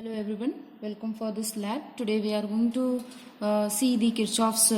Hello everyone, welcome for this lab. Today we are going to see the Kirchhoff's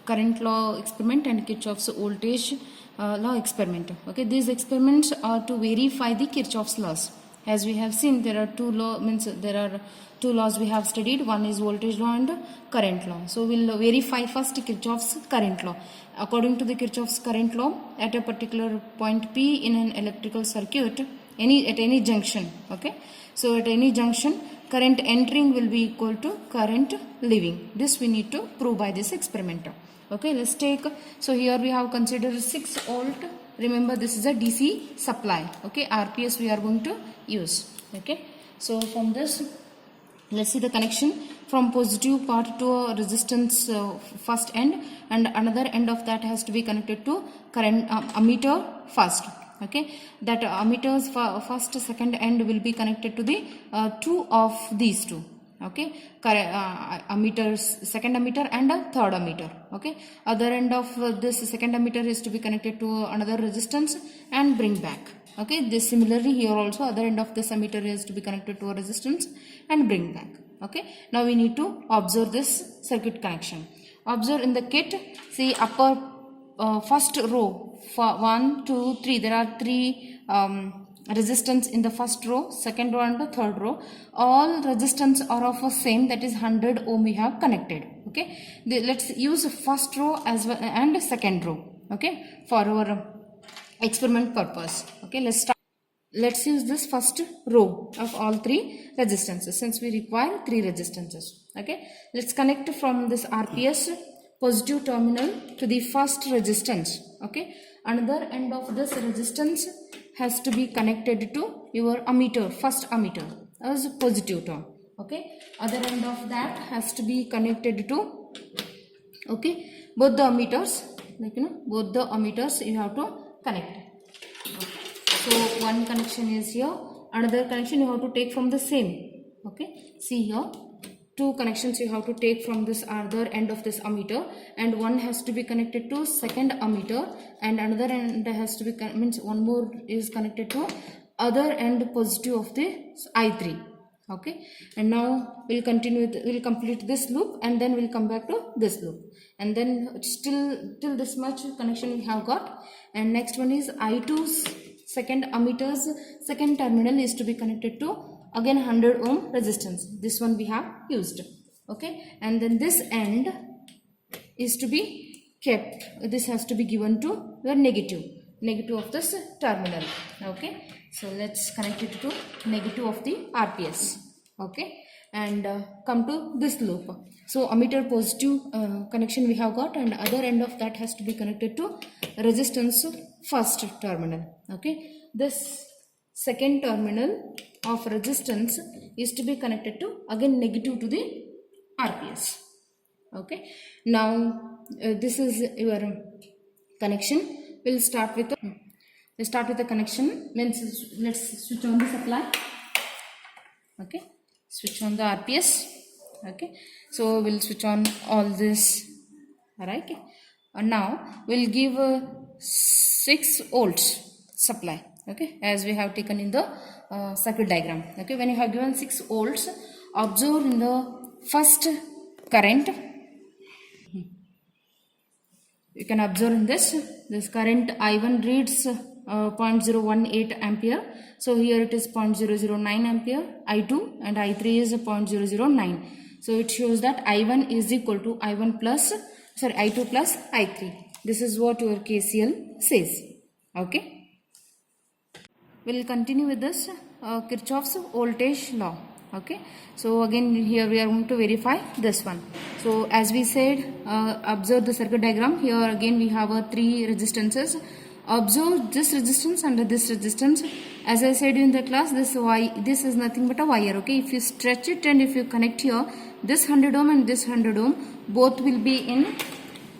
current law experiment and Kirchhoff's voltage law experiment. Okay, these experiments are to verify the Kirchhoff's laws. As we have seen, there are two laws we have studied. One is voltage law and current law. So we'll verify first Kirchhoff's current law. According to the Kirchhoff's current law, at a particular point P in an electrical circuit, at any junction, okay, so at any junction, current entering will be equal to current leaving. This we need to prove by this experiment. Okay, let's take, so here we have considered 6 volt. Remember, this is a DC supply. Okay, RPS we are going to use. Okay, so from this, let's see the connection from positive part to a resistance first end, and another end of that has to be connected to current ammeter first. Okay, that ammeter's first second end will be connected to the two of these two. Okay, ammeter's second ammeter and a third ammeter. Okay, other end of this second ammeter is to be connected to another resistance and bring back. Okay, this similarly here also other end of this ammeter is to be connected to a resistance and bring back. Okay, now we need to observe this circuit connection. Observe in the kit, see upper first row, 1, 2, 3, there are 3 resistance in the first row, second row and the third row. All resistance are of the same, that is 100 ohm we have connected. Okay, let's use first row as well and second row, okay, for our experiment purpose. Okay, let's start. Let's use this first row of all 3 resistances, since we require 3 resistances. Okay, let's connect from this RPS positive terminal to the first resistance. Okay, another end of this resistance has to be connected to your ammeter, first ammeter as positive term. Okay, other end of that has to be connected to, okay, both the ammeters, like both the ammeters you have to connect. Okay. So one connection is here, another connection you have to take from the same. Okay, see here, 2 connections you have to take from this other end of this ammeter, and one has to be connected to second ammeter, and another end has to be means one more is connected to other end positive of the I3. Okay, and now we'll continue we'll complete this loop, and then we'll come back to this loop, and then still till this much connection we have got. And next one is I2's second ammeter's second terminal is to be connected to again 100 ohm resistance. This one we have used. Okay, and then this end is to be kept, this has to be given to the negative of this terminal. Okay, so let's connect it to negative of the RPS. Okay, and come to this loop. So ammeter positive connection we have got, and other end of that has to be connected to resistance first terminal. Okay, this second terminal of resistance is to be connected to again negative to the RPS. Okay, now this is your connection. We'll start with the connection. Let's switch on the supply. Okay, switch on the RPS. Okay, so we'll switch on all this. Alright, and now we'll give 6 volts supply. Okay, as we have taken in the circuit diagram. Okay, when you have given 6 volts, observe in the first current. You can observe in this current I1 reads 0.018 ampere. So here it is 0.009 ampere, I2 and I3 is 0.009. So it shows that I1 is equal to I2 plus I3. This is what your KCL says. Okay. We'll continue with this Kirchhoff's voltage law. Okay, so again here we are going to verify this one. So as we said, observe the circuit diagram. Here again we have 3 resistances. Observe this resistance and this resistance. As I said in the class, this is nothing but a wire. Okay, if you stretch it and if you connect here, this 100 ohm and this 100 ohm both will be in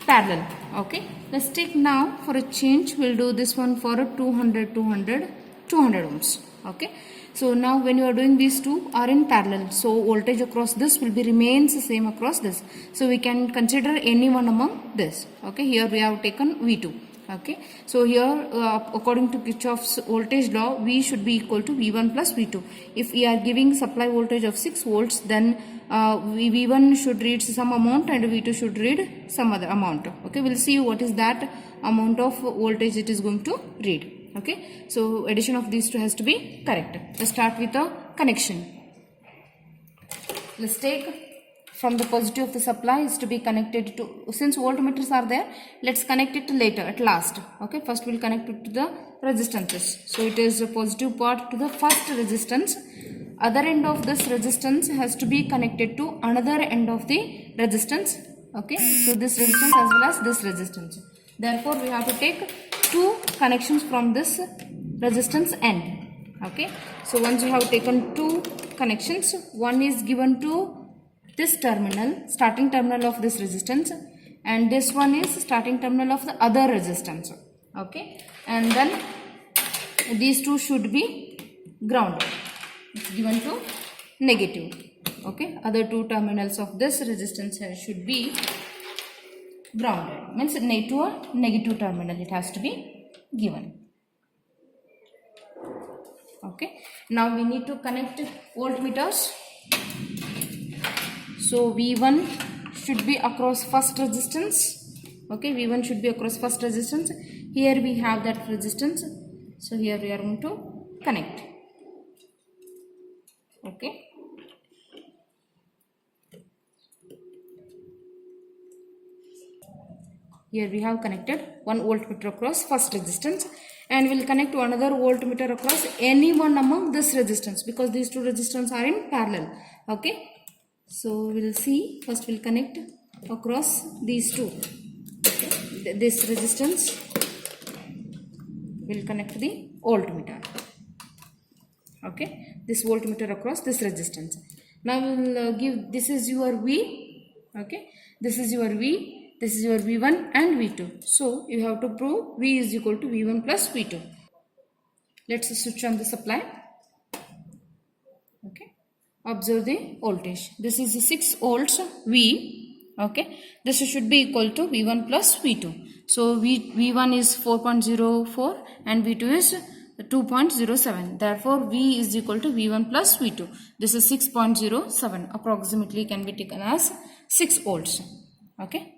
parallel. Okay, let's take now for a change, we'll do this one for a 200 ohms. Okay, so now when you are doing these two are in parallel, so voltage across this will be remains the same across this, so we can consider any one among this. Okay, here we have taken V2. Okay, so here according to Kirchhoff's voltage law, V should be equal to V1 plus V2. If we are giving supply voltage of 6 volts, then V1 should read some amount and V2 should read some other amount. Okay, we'll see what is that amount of voltage it is going to read. Okay, so addition of these two has to be correct. Let's start with the connection. Let's take from the positive of the supply is to be connected to, since voltmeters are there, let's connect it later at last. Okay, first we'll connect it to the resistances. So it is a positive part to the first resistance. Other end of this resistance has to be connected to another end of the resistance. Okay, so this resistance as well as this resistance. Therefore we have to take two connections from this resistance end. Okay, so once you have taken two connections, one is given to this terminal, starting terminal of this resistance, and this one is starting terminal of the other resistance. Okay, and then these two should be grounded. It's given to negative. Okay, other two terminals of this resistance should be grounded, means to a negative terminal it has to be given. Okay, now we need to connect voltmeters. So V1 should be across first resistance. Okay, V1 should be across first resistance. Here we have that resistance. So here we are going to connect. Okay. Here we have connected one voltmeter across first resistance, and we'll connect to another voltmeter across any one among this resistance, because these two resistance are in parallel. Okay. So we'll see, first we'll connect across these two. Okay. This resistance will connect the voltmeter. Okay, this voltmeter across this resistance. Now we'll give, this is your V. Okay, this is your V, this is your V1 and V2. So you have to prove V is equal to V1 plus V2. Let's switch on the supply. Okay. Observe the voltage. This is 6 volts V. Okay, this should be equal to V1 plus V2. So V1 is 4.04 and V2 is 2.07. Therefore V is equal to V1 plus V2. This is 6.07. Approximately can be taken as 6 volts. Okay.